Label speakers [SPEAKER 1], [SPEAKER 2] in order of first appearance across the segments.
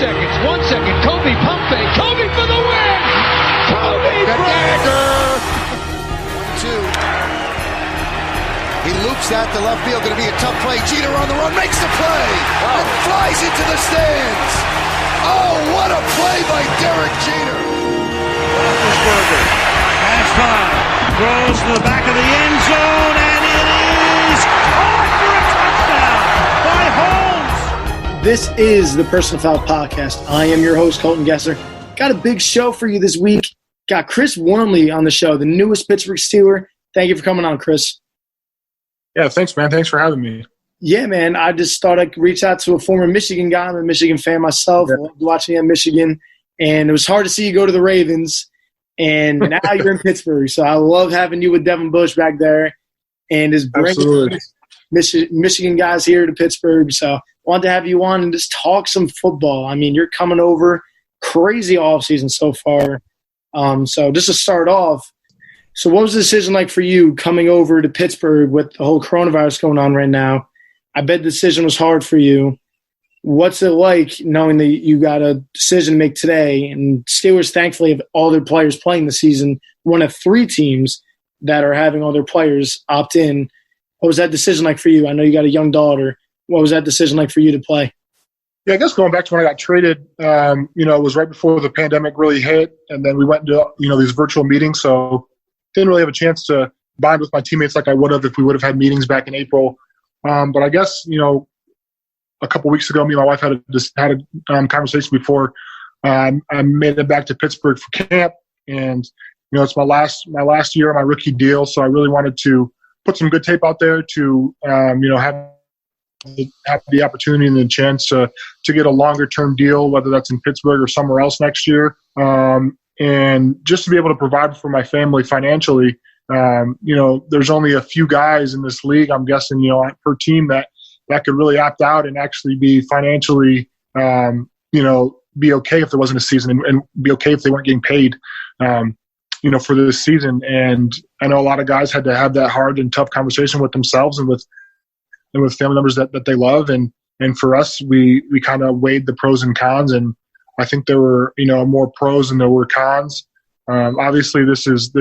[SPEAKER 1] seconds, 1 second. Kobe pump fake. Kobe for the win. Kobe Bryant.
[SPEAKER 2] Two. He loops that to left field. Going to be a tough play. Jeter on the run, makes the play, and flies into the stands. Oh, what a play by Derek Jeter!
[SPEAKER 3] Roethlisberger has time, throws to the back of the end zone, and it is caught for a touchdown by Holmes.
[SPEAKER 4] This is the Personal Foul Podcast. I am your host, Colton Gesser. Got a big show for you this week. Got Chris Wormley on the show, the newest Pittsburgh Steeler. Thank you for coming on, Chris.
[SPEAKER 5] Yeah, thanks, man. Thanks for having me.
[SPEAKER 4] Yeah, man. I just thought I'd reach out to a former Michigan guy. I'm a Michigan fan myself. I loved watching you at Michigan. And it was hard to see you go to the Ravens. And now you're in Pittsburgh. So I love having you with Devin Bush back there. And just bringing Michigan guys here to Pittsburgh. So I wanted to have you on and just talk some football. I mean, you're coming over. Crazy offseason so far. So just to start off, so what was the decision like for you coming over to Pittsburgh with the whole coronavirus going on right now? I bet the decision was hard for you. What's it like knowing that you got a decision to make today? And Steelers, thankfully, have all their players playing the season, one of 3 teams that are having all their players opt in. What was that decision like for you? I know you got a young daughter. What was that decision like for you to play?
[SPEAKER 5] Yeah, I guess going back to when I got traded, it was right before the pandemic really hit, and then we went into, these virtual meetings, so didn't really have a chance to bond with my teammates like I would have if we would have had meetings back in April. But I guess, a couple weeks ago, me and my wife had a conversation before I made it back to Pittsburgh for camp, and it's my last year of my rookie deal, so I really wanted to put some good tape out there to have the opportunity and the chance to get a longer term deal, whether that's in Pittsburgh or somewhere else next year, and just to be able to provide for my family financially. There's only a few guys in this league, I'm guessing, per team that could really opt out and actually be financially, be okay if there wasn't a season and be okay if they weren't getting paid, for this season. And I know a lot of guys had to have that hard and tough conversation with themselves and with family members that they love. And for us, we kind of weighed the pros and cons, and I think there were, more pros than there were cons. Obviously this is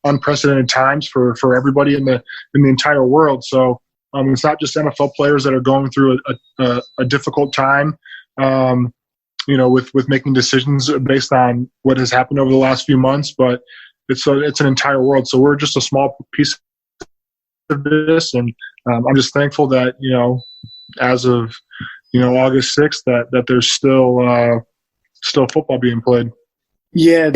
[SPEAKER 5] unprecedented times for everybody in the entire world. So it's not just NFL players that are going through a difficult time, with making decisions based on what has happened over the last few months, but it's an entire world. So we're just a small piece of this, and I'm just thankful that as of August 6th that there's still football being played.
[SPEAKER 4] Yeah,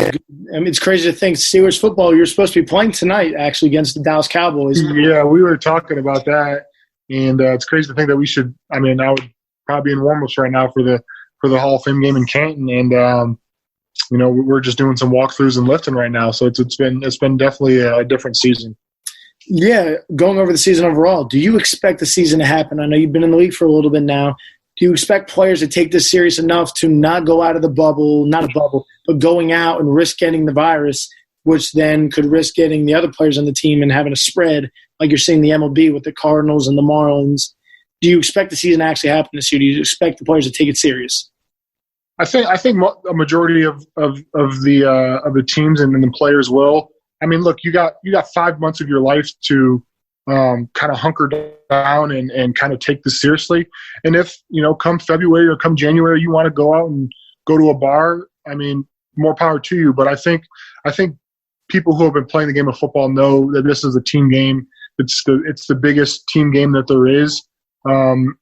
[SPEAKER 4] I mean, it's crazy to think Steelers football, you're supposed to be playing tonight actually against the Dallas Cowboys.
[SPEAKER 5] Yeah, we were talking about that, and it's crazy to think that we should. I mean, I would probably be in Wormley right now for the Hall of Fame game in Canton, and we're just doing some walkthroughs and lifting right now. So it's been definitely a different season.
[SPEAKER 4] Yeah, going over the season overall, do you expect the season to happen? I know you've been in the league for a little bit now. Do you expect players to take this serious enough to not go out of the bubble, not a bubble, but going out and risk getting the virus, which then could risk getting the other players on the team and having a spread like you're seeing the MLB with the Cardinals and the Marlins? Do you expect the season to actually happen this year? Do you expect the players to take it serious?
[SPEAKER 5] I think a majority of the teams and the players will. I mean, look, you got 5 months of your life to kind of hunker down and kind of take this seriously. And if, come February or come January, you want to go out and go to a bar, I mean, more power to you. But I think people who have been playing the game of football know that this is a team game. It's the biggest team game that there is. And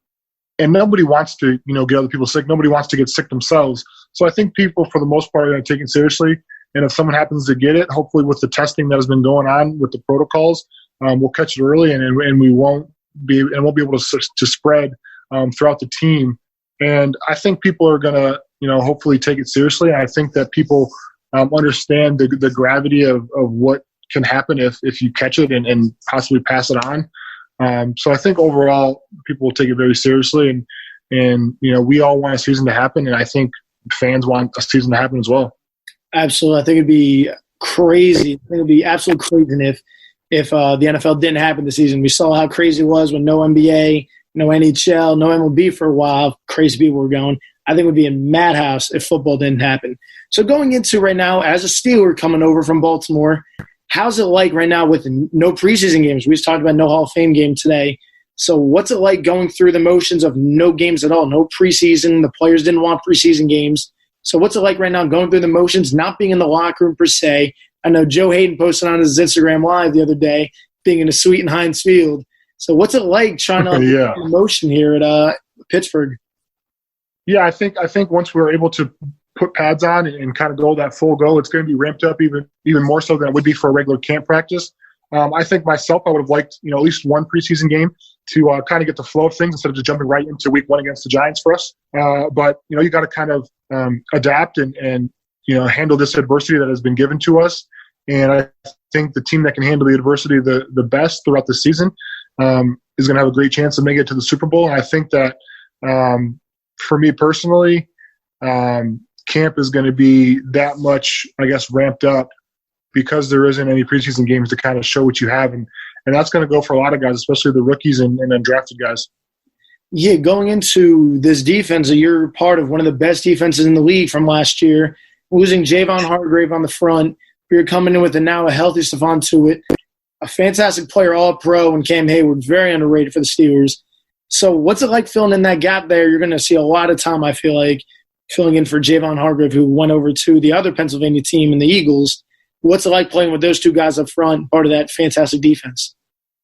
[SPEAKER 5] nobody wants to, get other people sick. Nobody wants to get sick themselves. So I think people, for the most part, are going to take it seriously. And if someone happens to get it, hopefully with the testing that has been going on with the protocols, we'll catch it early, and we won't be able to spread throughout the team. And I think people are going to, hopefully take it seriously. And I think that people understand the gravity of what can happen if you catch it and possibly pass it on. So I think overall people will take it very seriously, and we all want a season to happen, and I think fans want a season to happen as well.
[SPEAKER 4] Absolutely. I think it'd be crazy. I think it'd be absolutely crazy if the NFL didn't happen this season. We saw how crazy it was when no NBA, no NHL, no MLB for a while. Crazy people were going. I think it would be a madhouse if football didn't happen. So going into right now, as a Steeler coming over from Baltimore, how's it like right now with no preseason games? We just talked about no Hall of Fame game today. So what's it like going through the motions of no games at all, no preseason? The players didn't want preseason games. So what's it like right now going through the motions, not being in the locker room per se? I know Joe Hayden posted on his Instagram Live the other day, being in a suite in Heinz Field. So what's it like trying to motion here at Pittsburgh?
[SPEAKER 5] Yeah, I think once we're able to put pads on and kind of go that full go, it's going to be ramped up even more so than it would be for a regular camp practice. I think myself, I would have liked at least one preseason game to kind of get the flow of things instead of just jumping right into week 1 against the Giants for us. But you got to kind of adapt and handle this adversity that has been given to us. And I think the team that can handle the adversity the best throughout the season is going to have a great chance to make it to the Super Bowl. And I think that for me personally, camp is going to be that much, I guess, ramped up because there isn't any preseason games to kind of show what you have. And that's going to go for a lot of guys, especially the rookies and undrafted guys.
[SPEAKER 4] Yeah, going into this defense, you're part of one of the best defenses in the league from last year, losing Javon Hargrave on the front. You're coming in with now a healthy Stephon Tuitt, a fantastic player, all-pro, and Cam Hayward, very underrated for the Steelers. So what's it like filling in that gap there? You're going to see a lot of time, I feel like, filling in for Javon Hargrave, who went over to the other Pennsylvania team in the Eagles. What's it like playing with those two guys up front, part of that fantastic defense?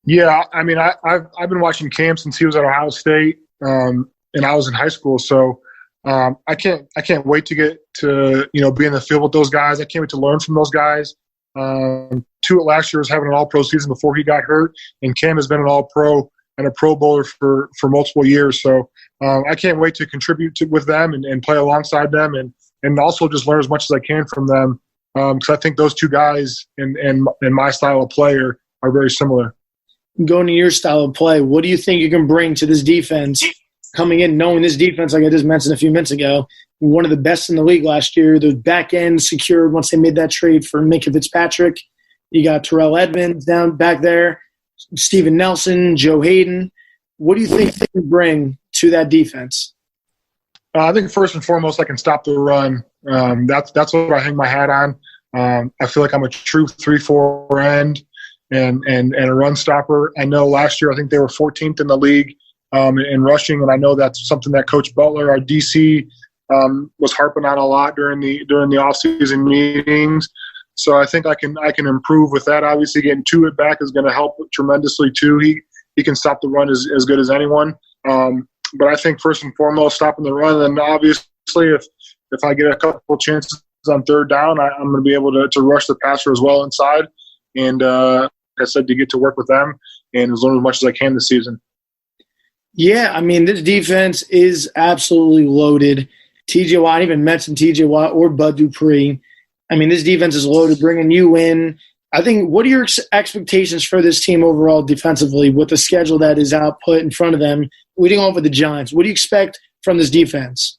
[SPEAKER 5] Yeah, I mean, I've been watching Cam since he was at Ohio State, and I was in high school. So I can't wait to get to be in the field with those guys. I can't wait to learn from those guys. Tuitt last year was having an All-Pro season before he got hurt, and Cam has been an All-Pro and a Pro Bowler for multiple years. So I can't wait to contribute with them and play alongside them and also just learn as much as I can from them because I think those two guys and my style of play are very similar.
[SPEAKER 4] Going to your style of play, what do you think you can bring to this defense coming in, knowing this defense, like I just mentioned a few minutes ago, one of the best in the league last year? The back end secured once they made that trade for Minkah Fitzpatrick. You got Terrell Edmonds down back there, Steven Nelson, Joe Hayden. What do you think they can bring to that defense?
[SPEAKER 5] I think first and foremost, I can stop the run. That's what I hang my hat on. I feel like I'm a true 3-4 end and a run stopper. I know last year I think they were 14th in the league in rushing, and I know that's something that Coach Butler, our DC, was harping on a lot during the offseason meetings. So I think I can improve with that. Obviously, getting Tuitt back is going to help tremendously too. He can stop the run as good as anyone. But I think first and foremost, stopping the run. And obviously, if I get a couple chances on third down, I'm going to be able to rush the passer as well inside. And like I said, to get to work with them and learn as much as I can this season.
[SPEAKER 4] Yeah, I mean, this defense is absolutely loaded. T.J. Watt, I even mentioned T.J. Watt or Bud Dupree. I mean, this defense is loaded, bringing you in. I think, what are your expectations for this team overall defensively with the schedule that is output in front of them, leading off with the Giants? What do you expect from this defense?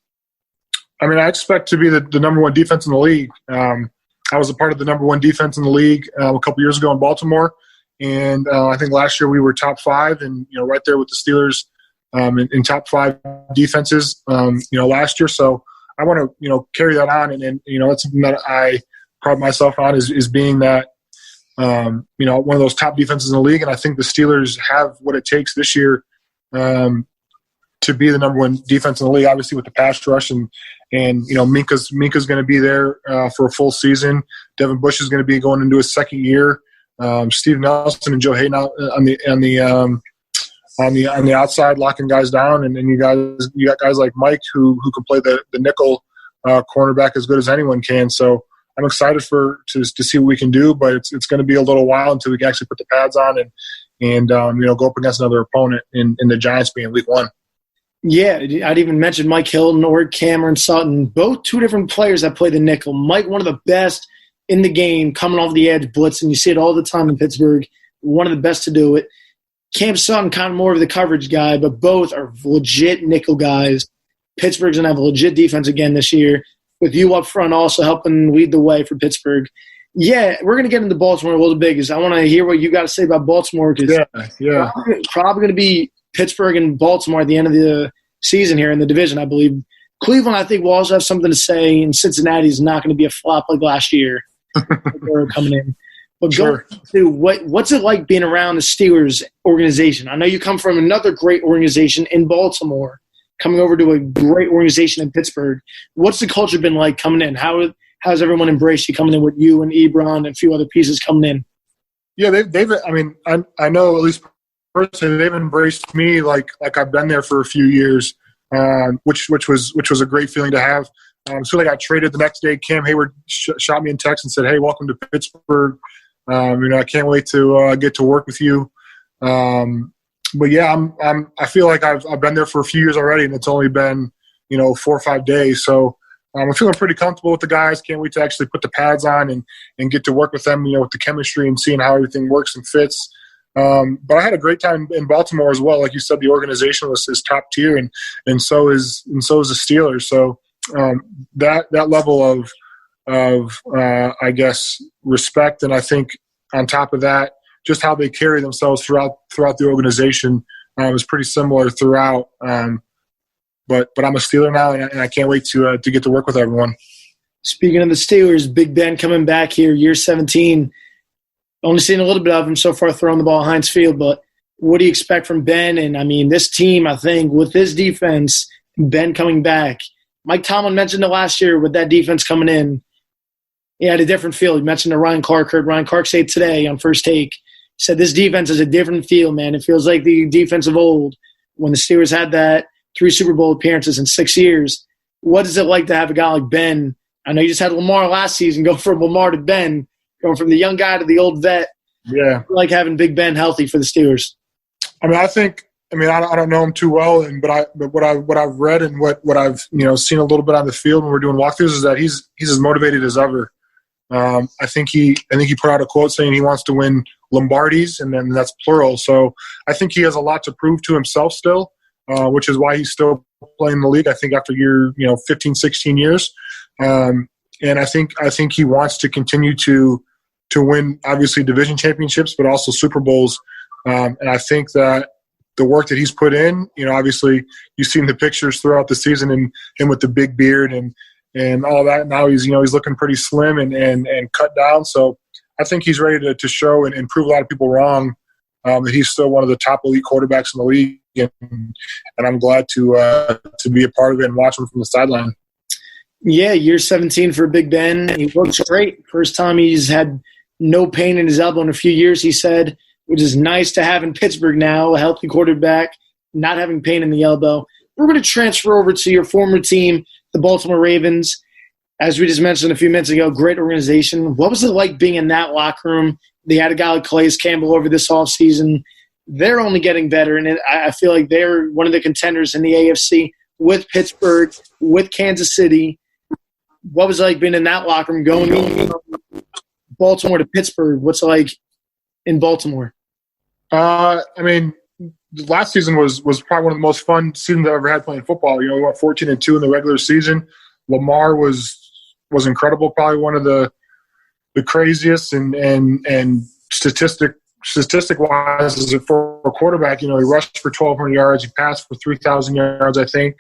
[SPEAKER 5] I mean, I expect to be the number one defense in the league. I was a part of the number one defense in the league a couple years ago in Baltimore, and I think last year we were top 5 and right there with the Steelers in top 5 defenses last year. So I want to carry that on, and that's something that I pride myself on is being that one of those top defenses in the league. And I think the Steelers have what it takes this year to be the number one defense in the league. Obviously with the pass rush and Minkah's going to be there for a full season. Devin Bush is going to be going into his second year. Steve Nelson and Joe Hayden out on the outside locking guys down, and you got guys like Mike who can play the nickel cornerback as good as anyone can. So I'm excited to see what we can do, but it's going to be a little while until we can actually put the pads on and go up against another opponent in the Giants being week 1.
[SPEAKER 4] Yeah, I'd even mention Mike Hilton or Cameron Sutton, both two different players that play the nickel. Mike, one of the best in the game, coming off the edge, blitzing. You see it all the time in Pittsburgh. One of the best to do it. Cam Sutton, kind of more of the coverage guy, but both are legit nickel guys. Pittsburgh's going to have a legit defense again this year, with you up front also helping lead the way for Pittsburgh. Yeah, we're going to get into Baltimore a little bit because I want to hear what you got to say about Baltimore.
[SPEAKER 5] Yeah.
[SPEAKER 4] Probably going to be Pittsburgh and Baltimore at the end of the season here in the division, I believe, Cleveland, I think, will also have something to say, and Cincinnati is not going to be a flop like last year. They're coming in. But
[SPEAKER 5] Sure.
[SPEAKER 4] to what's it like being around the Steelers organization? I know you come from another great organization in Baltimore, coming over to a great organization in Pittsburgh. What's the culture been like coming in? How's everyone embraced you coming in with you and Ebron and a few other pieces coming in?
[SPEAKER 5] Yeah, they've. I mean, I know at least personally they've embraced me like I've been there for a few years, which was a great feeling to have. So I got traded the next day. Cam Hayward shot me in text and said, "Hey, welcome to Pittsburgh. I can't wait to get to work with you." But yeah, I feel like I've been there for a few years already, and it's only been 4 or 5 days. So I'm feeling pretty comfortable with the guys. Can't wait to actually put the pads on and get to work with them. With the chemistry and seeing how everything works and fits. But I had a great time in Baltimore as well. Like you said, the organization is top tier, and so is the Steelers. So that level of I guess respect, and I think on top of that, just how they carry themselves throughout the organization is pretty similar throughout. But I'm a Steeler now, and I can't wait to get to work with everyone.
[SPEAKER 4] Speaking of the Steelers, Big Ben coming back here, year 17. Only seen a little bit of him so far throwing the ball at Heinz Field, but what do you expect from Ben? And, I mean, this team, I think, with this defense, Ben coming back. Mike Tomlin mentioned it last year with that defense coming in. He had a different feel. He mentioned to Ryan Clark. Heard Ryan Clark say it today on First Take. He said this defense is a different feel, man. It feels like the defense of old when the Steelers had that 3 Super Bowl appearances in 6 years. What is it like to have a guy like Ben? I know you just had Lamar last season. Go from Lamar to Ben, going from the young guy to the old vet.
[SPEAKER 5] Yeah,
[SPEAKER 4] like having Big Ben healthy for the Steelers.
[SPEAKER 5] I mean, I don't know him too well, but what I've read and what I've seen a little bit on the field when we're doing walkthroughs is that he's as motivated as ever. I think he put out a quote saying he wants to win Lombardis, and then that's plural. So I think he has a lot to prove to himself still, which is why he's still playing in the league. I think after 15, 16 years, and I think he wants to continue to win, obviously division championships, but also Super Bowls. And I think that the work that he's put in, obviously you've seen the pictures throughout the season and him with the big beard and all that. Now he's looking pretty slim and cut down. So I think he's ready to show and prove a lot of people wrong that he's still one of the top elite quarterbacks in the league. And I'm glad to be a part of it and watch him from the sideline.
[SPEAKER 4] Yeah, year 17 for Big Ben. He looks great. First time he's had no pain in his elbow in a few years, he said, which is nice to have in Pittsburgh now, a healthy quarterback, not having pain in the elbow. We're going to transfer over to your former team, the Baltimore Ravens. As we just mentioned a few minutes ago, great organization. What was it like being in that locker room? They had a guy like Calais Campbell over this offseason. They're only getting better, and I feel like they're one of the contenders in the AFC with Pittsburgh, with Kansas City. What was it like being in that locker room, going from Baltimore to Pittsburgh? What's it like in Baltimore?
[SPEAKER 5] I mean, last season was probably one of the most fun seasons I've ever had playing football. We went 14-2 in the regular season. Lamar was incredible, probably one of the craziest and statistic-wise as for a quarterback. He rushed for 1,200 yards. He passed for 3,000 yards, I think.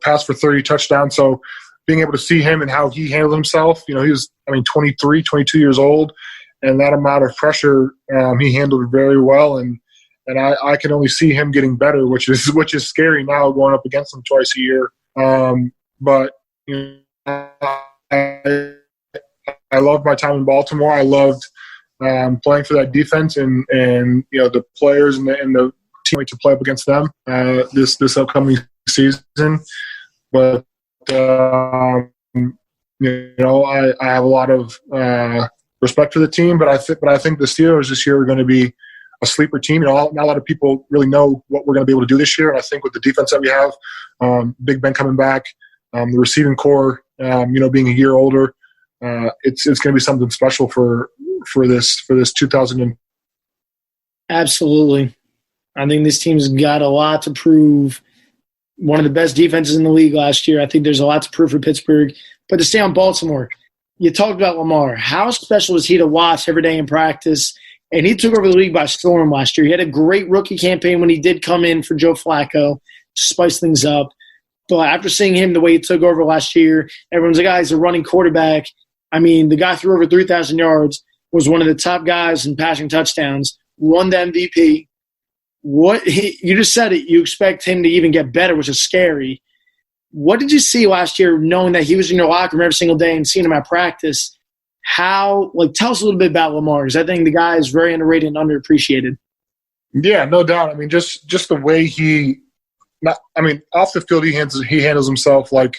[SPEAKER 5] Passed for 30 touchdowns. So being able to see him and how he handled himself, he was, 23, 22 years old, and that amount of pressure he handled very well. And I can only see him getting better, which is scary now going up against him twice a year. But I loved my time in Baltimore. I loved playing for that defense and the players and the team to play up against them this upcoming season. But I have a lot of respect for the team. But I think the Steelers this year are going to be a sleeper team. Not a lot of people really know what we're going to be able to do this year. And I think with the defense that we have, Big Ben coming back, the receiving core, being a year older, it's going to be something special for this 2000.
[SPEAKER 4] Absolutely. I think this team's got a lot to prove. One of the best defenses in the league last year. I think there's a lot to prove for Pittsburgh. But to stay on Baltimore, you talked about Lamar. How special was he to watch every day in practice? And he took over the league by storm last year. He had a great rookie campaign when he did come in for Joe Flacco to spice things up. But after seeing him the way he took over last year, everyone's like, he's a running quarterback. I mean, the guy threw over 3,000 yards, was one of the top guys in passing touchdowns, won the MVP. You just said it. You expect him to even get better, which is scary. What did you see last year, knowing that he was in your locker room every single day and seeing him at practice? Tell us a little bit about Lamar, because I think the guy is very underrated and underappreciated.
[SPEAKER 5] Yeah, no doubt. I mean, just the way off the field he handles himself like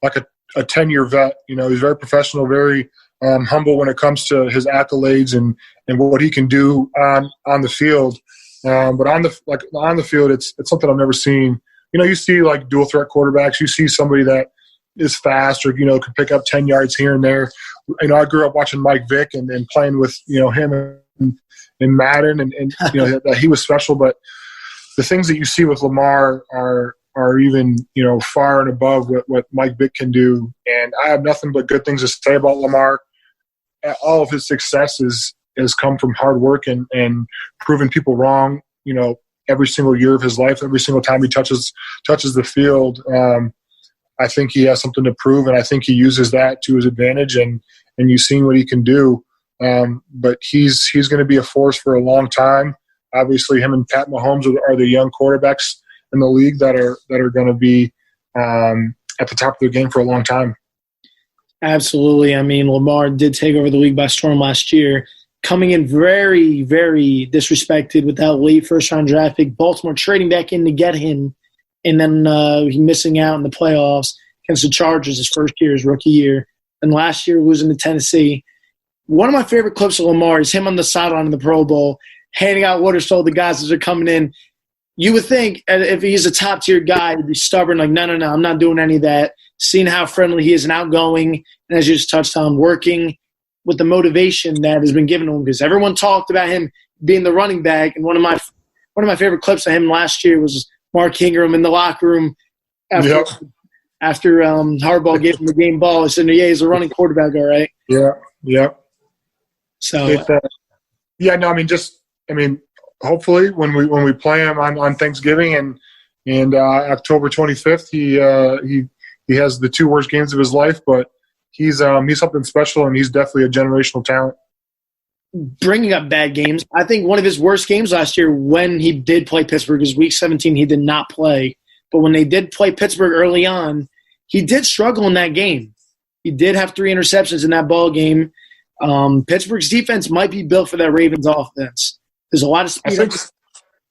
[SPEAKER 5] a 10-year vet. You know, he's very professional, very humble when it comes to his accolades and what he can do on the field. But on the field, it's something I've never seen. You know, you see like dual threat quarterbacks. You see somebody that is fast or, you know, can pick up 10 yards here and there. You know, I grew up watching Mike Vick and playing with, you know, him and Madden and you know, that he was special. But the things that you see with Lamar are even, you know, far and above what Mike Vick can do. And I have nothing but good things to say about Lamar. All of his success has come from hard work and proving people wrong, you know, every single year of his life, every single time he touches the field. I think he has something to prove, and I think he uses that to his advantage, and you've seen what he can do. But he's going to be a force for a long time. Obviously, him and Pat Mahomes are the young quarterbacks in the league that are going to be at the top of their game for a long time.
[SPEAKER 4] Absolutely. I mean, Lamar did take over the league by storm last year, coming in very, very disrespected with that late first-round draft pick. Baltimore trading back in to get him, and then missing out in the playoffs against the Chargers his first year, his rookie year. And last year losing to Tennessee. One of my favorite clips of Lamar is him on the sideline in the Pro Bowl, handing out water to all the guys as they're coming in. You would think if he's a top-tier guy, he'd be stubborn, like, no, I'm not doing any of that. Seeing how friendly he is and outgoing, and as you just touched on, working with the motivation that has been given to him, because everyone talked about him being the running back. And one of my favorite clips of him last year was Mark Ingram in the locker room after Harbaugh gave him the game ball. He said, "Yeah, he's a running quarterback, all right."
[SPEAKER 5] Yeah.
[SPEAKER 4] So
[SPEAKER 5] hopefully when we play him on Thanksgiving and October 25th, he has the two worst games of his life, but he's something special, and he's definitely a generational talent.
[SPEAKER 4] Bringing up bad games, I think one of his worst games last year when he did play Pittsburgh is Week 17. He did not play, but when they did play Pittsburgh early on, he did struggle in that game. He did have 3 interceptions in that ball game. Pittsburgh's defense might be built for that Ravens offense. There's a lot of speed.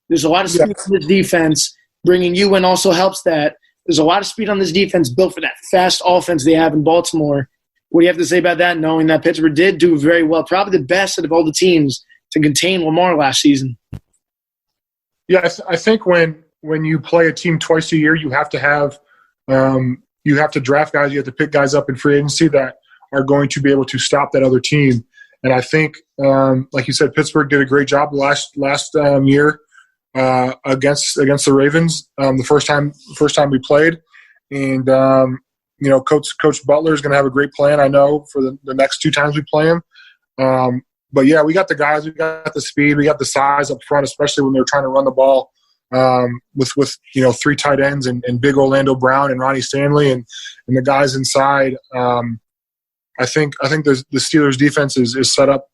[SPEAKER 4] There's a lot of speed on this defense. Bringing you in also helps that. There's a lot of speed on this defense built for that fast offense they have in Baltimore. What do you have to say about that, knowing that Pittsburgh did do very well, probably the best out of all the teams to contain Lamar last season?
[SPEAKER 5] Yeah, I think when you play a team twice a year, you have to have you have to draft guys, you have to pick guys up in free agency that are going to be able to stop that other team. And I think, like you said, Pittsburgh did a great job last year against the Ravens the first time we played. And Coach Butler is going to have a great plan, I know, for the next 2 times we play him. But yeah, we got the guys, we got the speed, we got the size up front, especially when they're trying to run the ball with 3 tight ends and big Orlando Brown and Ronnie Stanley and the guys inside. I think the Steelers defense is set up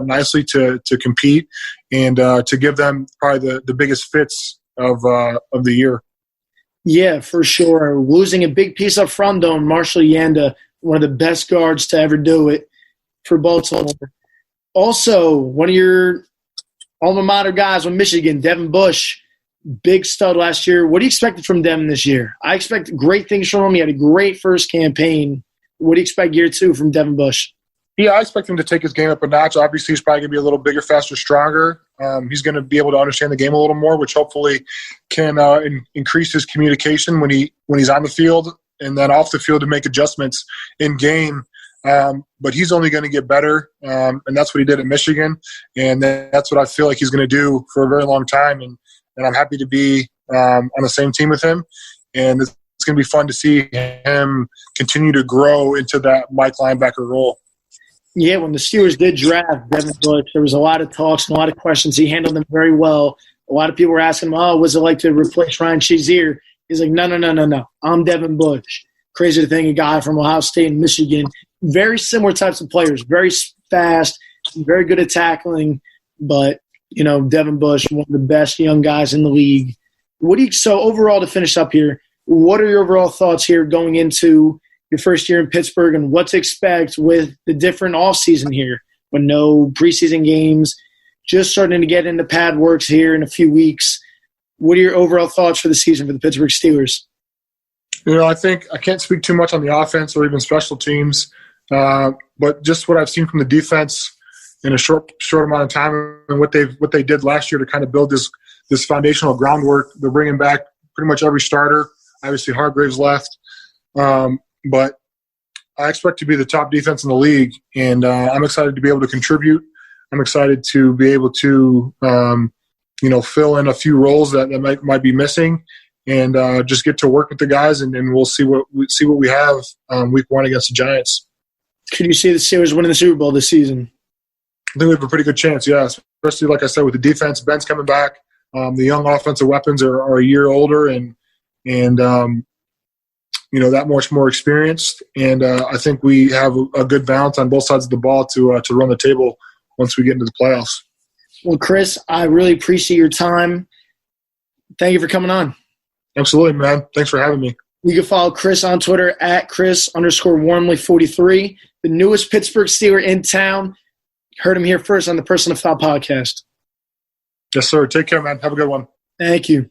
[SPEAKER 5] nicely to compete and to give them probably the biggest fits of the year.
[SPEAKER 4] Yeah, for sure. Losing a big piece up front, though, Marshall Yanda, one of the best guards to ever do it for Baltimore. Also, one of your alma mater guys from Michigan, Devin Bush, big stud last year. What do you expect from Devin this year? I expect great things from him. He had a great first campaign. What do you expect year 2 from Devin Bush?
[SPEAKER 5] Yeah, I expect him to take his game up a notch. Obviously, he's probably going to be a little bigger, faster, stronger. He's going to be able to understand the game a little more, which hopefully can increase his communication when he's on the field and then off the field to make adjustments in game. But he's only going to get better, and that's what he did at Michigan, and that's what I feel like he's going to do for a very long time. And I'm happy to be on the same team with him, and it's going to be fun to see him continue to grow into that Mike linebacker role.
[SPEAKER 4] Yeah, when the Steelers did draft Devin Bush, there was a lot of talks and a lot of questions. He handled them very well. A lot of people were asking him, was it like to replace Ryan Shazier? He's like, no. I'm Devin Bush. Crazy to think a guy from Ohio State and Michigan, very similar types of players, very fast, very good at tackling, but, Devin Bush, one of the best young guys in the league. So overall, to finish up here, what are your overall thoughts here going into your first year in Pittsburgh and what to expect with the different offseason here with no preseason games, just starting to get into pad works here in a few weeks? What are your overall thoughts for the season for the Pittsburgh Steelers?
[SPEAKER 5] I think I can't speak too much on the offense or even special teams, but just what I've seen from the defense in a short amount of time and what they did last year to kind of build this foundational groundwork. They're bringing back pretty much every starter. Obviously, Hargrave's left, but I expect to be the top defense in the league, and I'm excited to be able to contribute. I'm excited to be able to fill in a few roles that might be missing, and just get to work with the guys, and we'll see what we have week 1 against the Giants.
[SPEAKER 4] Could you see the Steelers winning the Super Bowl this season?
[SPEAKER 5] I think we have a pretty good chance, yeah, especially, like I said, with the defense. Ben's coming back. The young offensive weapons are a year older and that much more experienced. And I think we have a good balance on both sides of the ball to run the table once we get into the playoffs.
[SPEAKER 4] Well, Chris, I really appreciate your time. Thank you for coming on.
[SPEAKER 5] Absolutely, man. Thanks for having me.
[SPEAKER 4] You can follow Chris on Twitter at Chris_Wormley43, the newest Pittsburgh Steeler in town. Heard him here first on the Person of Foul podcast.
[SPEAKER 5] Yes, sir. Take care, man. Have a good one.
[SPEAKER 4] Thank you.